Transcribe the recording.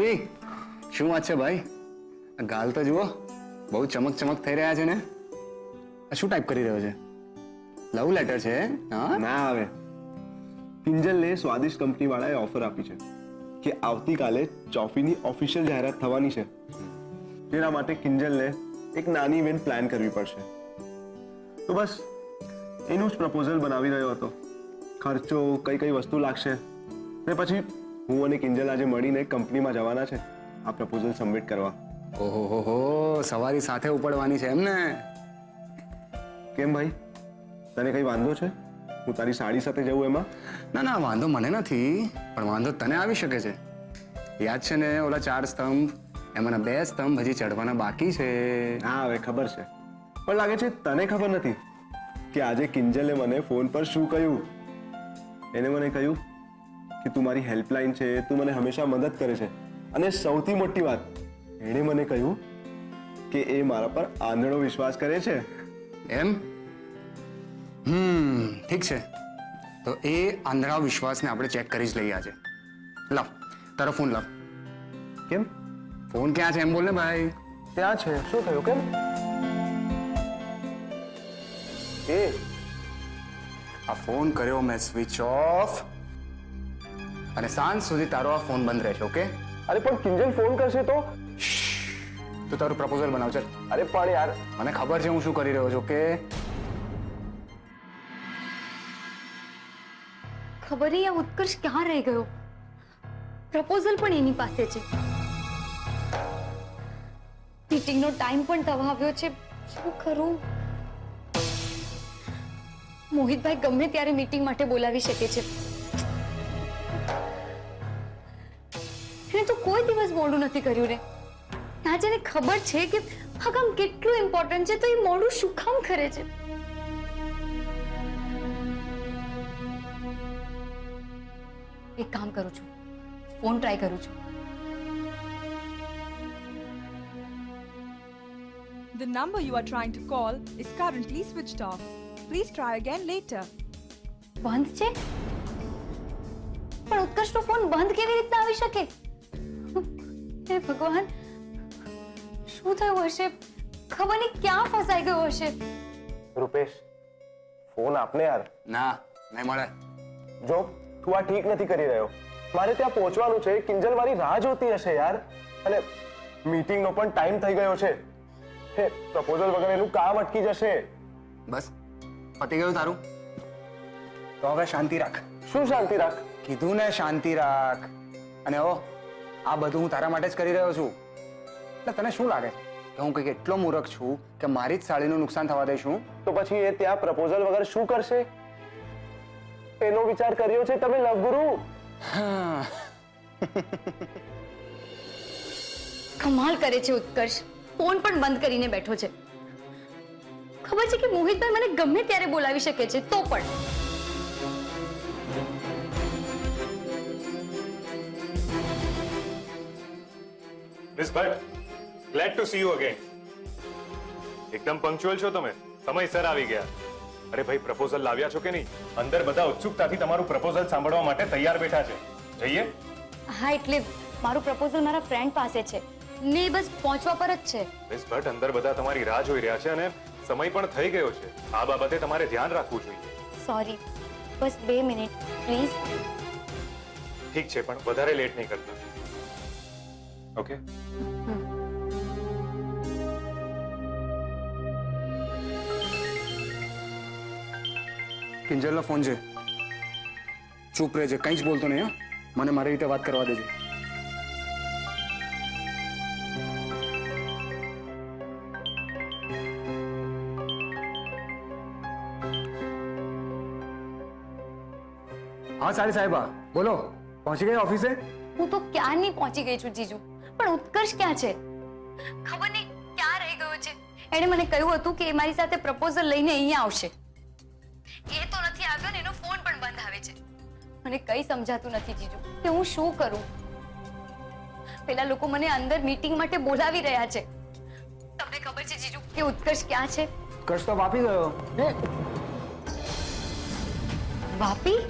રવિ, શું વાત છે ભાઈ? આ ગાલ તો જુઓ, બહુ ચમક ચમક થઈ રહ્યા છે ને. આ શું ટાઈપ કરી રહ્યો છે? લવ લેટર છે? હા ના આવે. કિંજલને સ્વાદિષ્ટ કંપની વાળાએ ઓફર આપી છે કે આવતીકાલે ચોફીની ઓફિશિયલ જાહેરાત થવાની છે. તેના માટે કિંજલને એક નાની ઇવેન્ટ પ્લાન કરવી પડશે. તો બસ એનું જ પ્રપોઝલ બનાવી રહ્યો હતો. ખર્ચો કઈ કઈ વસ્તુ લાગશે ને પછી હું અને કિંજલ આજે મળીને કંપનીમાં જવાના છે આ પ્રપોઝલ સબમિટ કરવા. ઓહો હો, સવારી સાથે ઉપડવાની છે એમ ને? કેમ ભાઈ, તને કઈ વાંધો છે હું તારી સાડી સાથે જવું એમાં? ના ના, વાંધો મને નથી, પણ વાંધો તને આવી શકે છે. યાદ છે ને ઓલા 4 સ્તંભ, એમાંના 2 સ્તંભ હજી ચડવાના બાકી છે. હા હવે ખબર છે, પણ લાગે છે તને ખબર નથી કે આજે કિંજલે મને ફોન પર શું કહ્યું. એને મને કહ્યું કે તું મારી હેલ્પલાઇન છે, તું મને હંમેશા મદદ કરે છે, અને સૌથી મોટી વાત એણે મને કહ્યું કે એ મારા પર આંધળો વિશ્વાસ કરે છે. એમ? ઠીક છે, તો એ આંધળા વિશ્વાસને આપણે ચેક કરી જ લઈએ આજે. લાવ તારો ફોન લાવ. કેમ? ફોન ક્યાં છે એમ બોલ ને ભાઈ. ત્યાં છે. શું થયું? કેમ? એ આ ફોન કર્યો મેં સ્વિચ ઓફ, અને સાંજ સુધી તારો આ ફોન બંધ રહેશે. ઓકે? અરે પણ કિંજલ ફોન કરશે તો? તું તારું પ્રપોઝલ બનાવ ચાલ. અરે પણ યાર, મને ખબર છે હું શું કરી રહ્યો છું. કે ખબર નહીં આ ઉત્કર્ષ ક્યાં રહી ગયો. પ્રપોઝલ પણ એની પાસે છે, મીટિંગનો ટાઈમ પણ થવા આવ્યો છે. શું કરું? મોહિતભાઈ ગમે ત્યારે મીટિંગ માટે બોલાવી શકે છે. એને તો કોઈ દિવસ મોડું નથી કર્યું રે. આજે એને ખબર છે કે આ કામ કેટલું ઇમ્પોર્ટન્ટ છે, તો એ મોડું શું કામ કરે છે? એક કામ કરું છું, ફોન ટ્રાય કરું છું. The number you are trying to call is currently switched off. Please try again later. બંધ છે? પણ ઉત્કર્ષનો ફોન બંધ કેવી રીતના આવી શકે? હે ભગવાન, શું થયું હશે? ખબર નહીં ક્યાં ફસાઈ ગયો હશે. રૂપેશ, ફોન આપને યાર. ના, નહીં મળે. જો તું આ ઠીક નથી કરી રહ્યો. મારે ત્યાં પહોંચવાનું છે, કિંજલ મારી રાહ જોતી હશે યાર, અને મીટિંગનો પણ ટાઈમ થઈ ગયો છે. હે, પ્રપોઝલ વગર એનું કામ અટકી જશે. બસ પતી ગયું તારું? તો હવે શાંતિ રાખ. શું શાંતિ રાખ? કીધું ને શાંતિ રાખ. અને ઓ, આ બધું હું તારા માટે જ કરી રહ્યો છું. એટલે તને શું લાગે કે હું કંઈક એટલો મૂર્ખ છું કે મારી જ સાડીનું નુકસાન થવા દઈશું? તો પછી એ ત્યાં પ્રપોઝલ વગર શું કરશે? એનો વિચાર કર્યો છે તમે લવગુરુ? કમાલ કરે છે ઉત્કર્ષ, ફોન પણ બંધ કરીને બેઠો છે. ખબર છે કે મોહિતભાઈ મને ગમે ત્યારે બોલાવી શકે છે, તો પણ miss Bhatt, glad to see you again. એકદમ પંક્ચ્યુઅલ છો તમે, સમયસર આવી ગયા. અરે ભાઈ, પ્રપોઝલ લાવ્યા છો કે નહીં? અંદર બધા ઉત્સુકતાથી તમારું પ્રપોઝલ સાંભળવા માટે તૈયાર બેઠા છે. જઈએ? હા, એટલે મારું પ્રપોઝલ મારા ફ્રેન્ડ પાસે છે ને, બસ પહોંચવા પર જ છે. મિસ ભટ્ટ, અંદર બધા તમારી રાહ જોઈ રહ્યા છે અને સમય પણ થઈ ગયો છે. આ બાબતે તમારે ધ્યાન રાખવું જોઈએ. Sorry, bus 2 minute please. ઠીક છે, પણ વધારે લેટ નહીં કરતા. ઓકે? કિંજલનો ફોન છે. ચૂપ રહેજે, કંઈ જ બોલતો નહીં. મને મારી રીતે વાત કરવા દેજે. હા સાડી સાહેબા, બોલો. પહોંચી ગઈ ઓફિસે? હું તો ક્યારની પહોંચી ગઈ છું જીજુ, પણ ઉત્કર્ષ ક્યાં છે? ખબર નહીં ક્યાં રહી ગયો છે. એણે મને કહ્યું હતું કે એ મારી સાથે પ્રપોઝલ લઈને અહીંયા આવશે. એ તો નથી આવ્યો ને એનો ફોન પણ બંધ આવે છે. મને કઈ સમજાતું નથી જીજુ કે હું શું કરું. પેલા લોકો મને અંદર મીટિંગ માટે બોલાવી રહ્યા છે. તમને ખબર છે જીજુ કે ઉત્કર્ષ ક્યાં છે? ઉત્કર્ષ તો વાપી ગયો. વાપી?